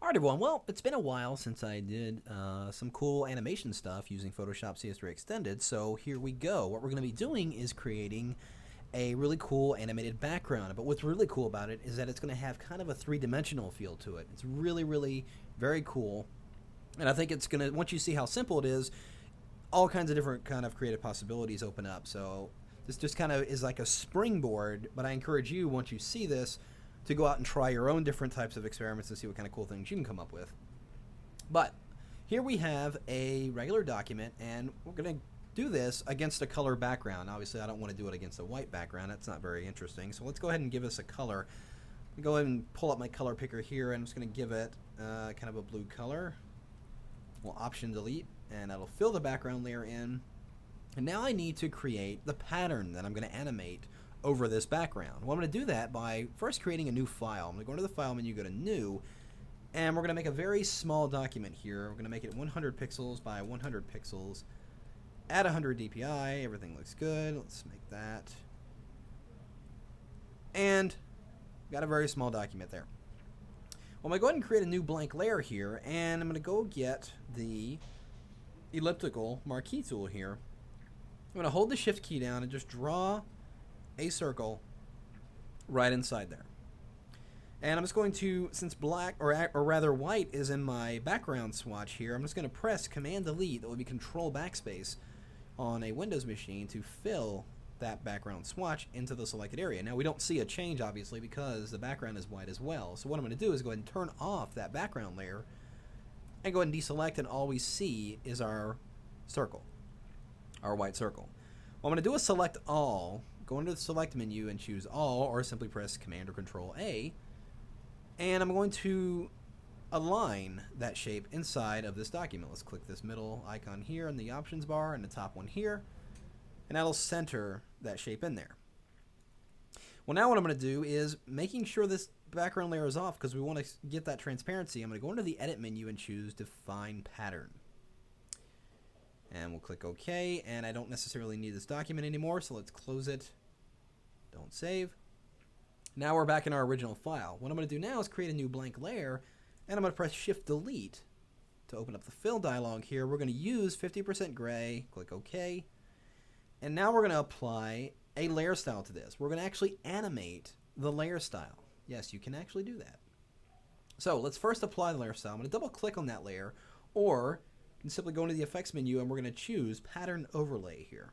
Alright everyone, well, it's been a while since I did some cool animation stuff using Photoshop CS3 Extended, so here we go. What we're going to be doing is creating a really cool animated background, but what's really cool about it is that it's going to have kind of a three-dimensional feel to it. It's really, really very cool, and I think it's going to, once you see how simple it is, all kinds of different kind of creative possibilities open up. So this just kind of is like a springboard, but I encourage you, once you see this, to go out and try your own different types of experiments and see what kind of cool things you can come up with. But here we have a regular document, and we're going to do this against a color background. Obviously, I don't want to do it against a white background. That's not very interesting. So let's go ahead and give us a color. Go ahead and pull up my color picker here, and I'm just going to give it kind of a blue color. We'll Option Delete, and that'll fill the background layer in. And now I need to create the pattern that I'm going to animate over this background. Well, I'm going to do that by first creating a new file. I'm going to go into the File menu, go to New, and we're going to make a very small document here. We're going to make it 100 pixels by 100 pixels at 100 dpi. Everything looks good. Let's make that. And got a very small document there. Well, I'm going to go ahead and create a new blank layer here, and I'm going to go get the elliptical marquee tool here. I'm going to hold the Shift key down and just draw a circle right inside there. And I'm just going to, since black, or rather white, is in my background swatch here, I'm just going to press Command Delete, that would be Control Backspace, on a Windows machine to fill that background swatch into the selected area. Now we don't see a change, obviously, because the background is white as well. So what I'm going to do is go ahead and turn off that background layer and go ahead and deselect, and all we see is our circle, our white circle. Well, I'm going to do a Select All. Go into the Select menu and choose All, or simply press Command or Control A, and I'm going to align that shape inside of this document. Let's click this middle icon here in the options bar and the top one here, and that'll center that shape in there. Well, now what I'm going to do is making sure this background layer is off because we want to get that transparency. I'm going to go into the Edit menu and choose Define Pattern. And we'll click OK, and I don't necessarily need this document anymore, so let's close it. Don't save. Now we're back in our original file. What I'm going to do now is create a new blank layer, and I'm going to press Shift Delete to open up the Fill dialog here. We're going to use 50% gray, click OK, and now we're going to apply a layer style to this. We're going to actually animate the layer style. Yes, you can actually do that. So let's first apply the layer style. I'm going to double click on that layer, or you can simply go into the Effects menu and we're going to choose Pattern Overlay here.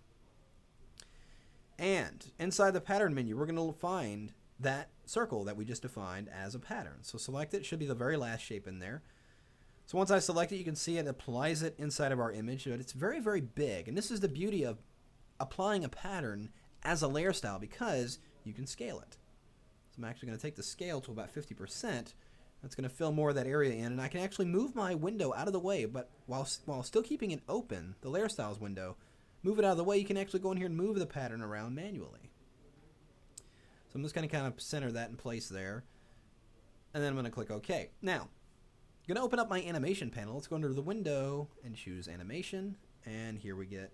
And inside the Pattern menu, we're going to find that circle that we just defined as a pattern. So select it. It should be the very last shape in there. So once I select it, you can see it applies it inside of our image, but it's very, very big. And this is the beauty of applying a pattern as a layer style, because you can scale it. So I'm actually going to take the scale to about 50%. That's going to fill more of that area in, and I can actually move my window out of the way, but while still keeping it open, the layer styles window, move it out of the way. You can actually go in here and move the pattern around manually. So I'm just going to kind of center that in place there, and then I'm going to click OK. Now, I'm going to open up my animation panel. Let's go under the window and choose Animation, and here we get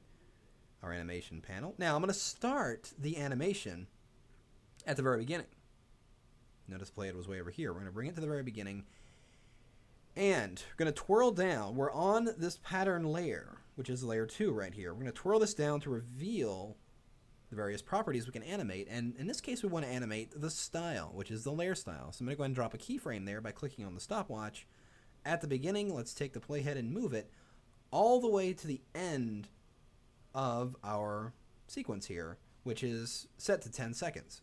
our animation panel. Now I'm going to start the animation at the very beginning. Notice Playhead was way over here. We're going to bring it to the very beginning, and we're going to twirl down. We're on this pattern layer, which is layer 2 right here. We're going to twirl this down to reveal the various properties we can animate, and in this case we want to animate the style, which is the layer style. So I'm going to go ahead and drop a keyframe there by clicking on the stopwatch. At the beginning, let's take the playhead and move it all the way to the end of our sequence here, which is set to 10 seconds.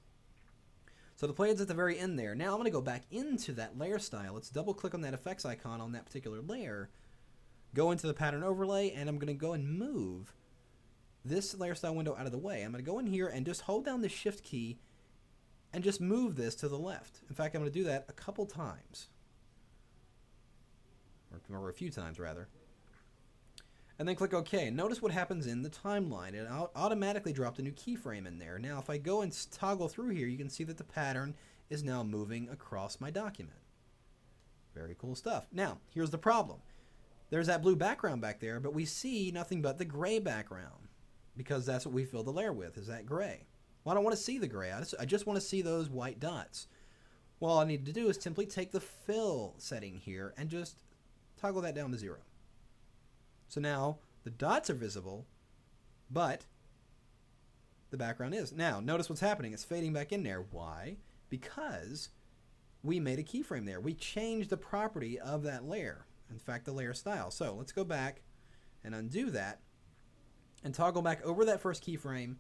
So the playhead's at the very end there. Now I'm going to go back into that layer style. Let's double click on that effects icon on that particular layer, go into the pattern overlay, and I'm going to go and move this layer style window out of the way. I'm going to go in here and just hold down the Shift key and just move this to the left. In fact, I'm going to do that a couple times, or a few times rather. And then click OK. Notice what happens in the timeline. It automatically dropped a new keyframe in there. Now if I go and toggle through here, you can see that the pattern is now moving across my document. Very cool stuff. Now, here's the problem. There's that blue background back there, but we see nothing but the gray background, because that's what we filled the layer with, is that gray. Well, I don't want to see the gray. I just want to see those white dots. Well, all I need to do is simply take the fill setting here and just toggle that down to 0. So now the dots are visible, but the background is. Now, notice what's happening. It's fading back in there. Why? Because we made a keyframe there. We changed the property of that layer. In fact, the layer style. So let's go back and undo that and toggle back over that first keyframe.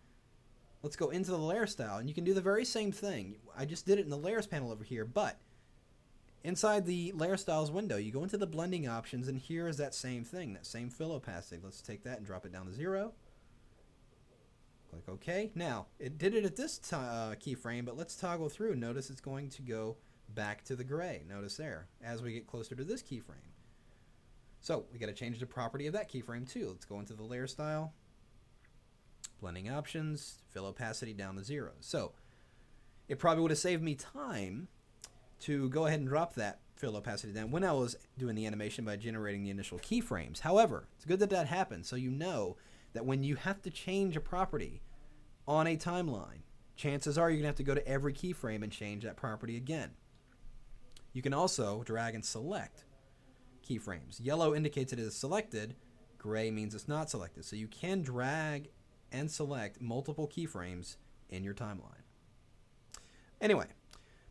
Let's go into the layer style, and you can do the very same thing. I just did it in the layers panel over here, but inside the layer styles window, you go into the blending options, and here is that same thing, that same fill opacity. Let's take that and drop it down to 0. Click OK. Now, it did it at this keyframe, but let's toggle through. Notice it's going to go back to the gray. Notice there, as we get closer to this keyframe. So, we got to change the property of that keyframe too. Let's go into the layer style. Blending options, fill opacity down to 0. So it probably would have saved me time to go ahead and drop that fill opacity down when I was doing the animation by generating the initial keyframes. However, it's good that that happened, so you know that when you have to change a property on a timeline, chances are you're going to have to go to every keyframe and change that property again. You can also drag and select keyframes. Yellow indicates it is selected, gray means it's not selected. So you can drag and select multiple keyframes in your timeline. Anyway,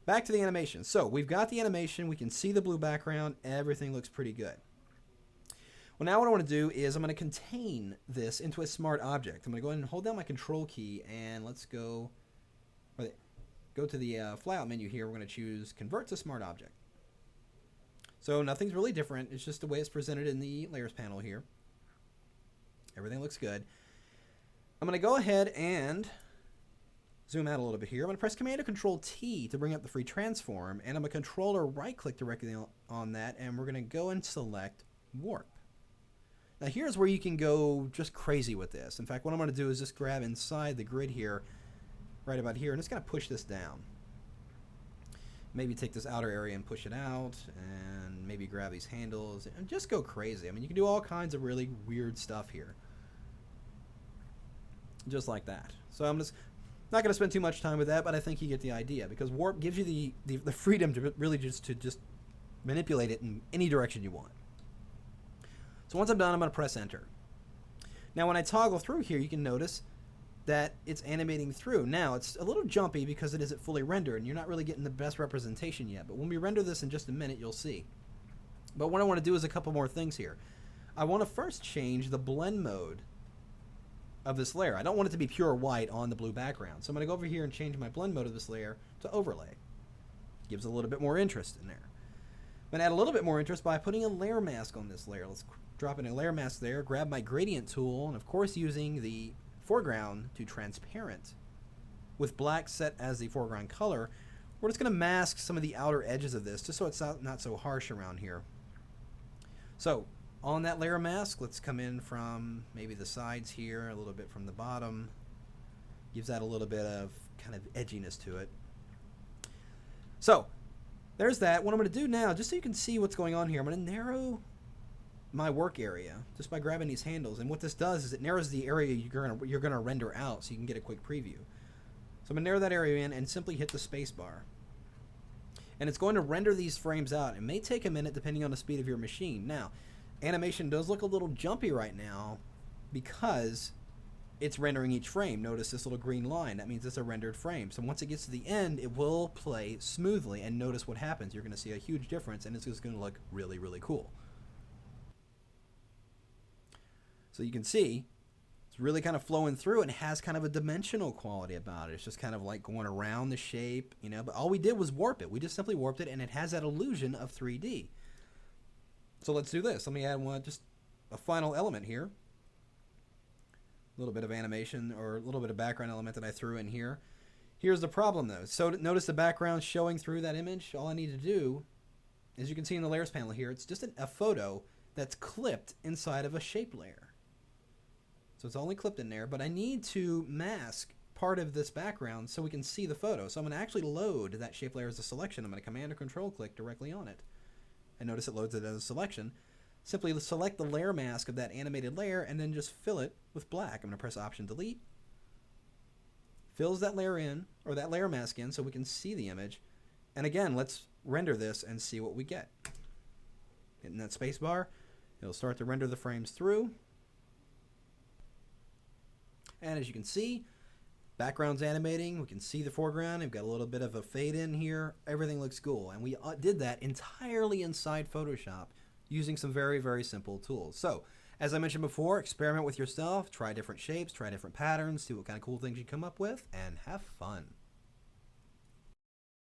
back to the animation. So we've got the animation, we can see the blue background, everything looks pretty good. Well, now what I want to do is I'm going to contain this into a smart object. I'm going to go ahead and hold down my control key, and let's go to the flyout menu here. We're going to choose Convert to Smart Object. So nothing's really different, it's just the way it's presented in the layers panel here. Everything looks good. I'm going to go ahead and zoom out a little bit here. I'm going to press Command or Control T to bring up the free transform, and I'm going to control or right click directly on that, and we're going to go and select Warp. Now here's where you can go just crazy with this. In fact, what I'm going to do is just grab inside the grid here, right about here, and it's going to push this down. Maybe take this outer area and push it out, and maybe grab these handles and just go crazy. I mean, you can do all kinds of really weird stuff here. Just like that. So I'm just not going to spend too much time with that, but I think you get the idea, because Warp gives you the freedom to really just manipulate it in any direction you want. So once I'm done, I'm going to press Enter. Now when I toggle through here, you can notice that it's animating through. Now it's a little jumpy because it isn't fully rendered, and you're not really getting the best representation yet, but when we render this in just a minute, you'll see. But what I want to do is a couple more things here. I want to first change the blend mode of this layer. I don't want it to be pure white on the blue background. So I'm going to go over here and change my blend mode of this layer to overlay. Gives a little bit more interest in there. I'm going to add a little bit more interest by putting a layer mask on this layer. Let's drop in a layer mask there, grab my gradient tool, and of course using the foreground to transparent with black set as the foreground color, we're just going to mask some of the outer edges of this just so it's not so harsh around here. So on that layer mask, let's come in from maybe the sides here, a little bit from the bottom. Gives that a little bit of kind of edginess to it. So there's that. What I'm going to do now, just so you can see what's going on here, I'm going to narrow my work area just by grabbing these handles. And what this does is it narrows the area you're going to render out so you can get a quick preview. So I'm going to narrow that area in and simply hit the space bar. And it's going to render these frames out. It may take a minute depending on the speed of your machine. Now, animation does look a little jumpy right now because it's rendering each frame. Notice this little green line. That means it's a rendered frame. So once it gets to the end, it will play smoothly. And notice what happens. You're going to see a huge difference, and it's just going to look really, really cool. So you can see it's really kind of flowing through and has kind of a dimensional quality about it. It's just kind of like going around the shape, you know, but all we did was warp it. We just simply warped it, and it has that illusion of 3D. So let's do this. Let me add just a final element here. A little bit of animation or a little bit of background element that I threw in here. Here's the problem though. So notice the background showing through that image. All I need to do, as you can see in the layers panel here, it's just a photo that's clipped inside of a shape layer. So it's only clipped in there, but I need to mask part of this background so we can see the photo. So I'm going to actually load that shape layer as a selection. I'm going to Command or Control click directly on it. And notice it loads it as a selection. Simply select the layer mask of that animated layer and then just fill it with black. I'm going to press Option Delete. Fills that layer in, or that layer mask in, so we can see the image. And again, let's render this and see what we get. Hitting that space bar, it'll start to render the frames through. And as you can see, background's animating. We can see the foreground. We've got a little bit of a fade in here. Everything looks cool. And we did that entirely inside Photoshop using some very, very simple tools. So, as I mentioned before, experiment with yourself. Try different shapes, try different patterns, see what kind of cool things you come up with, and have fun.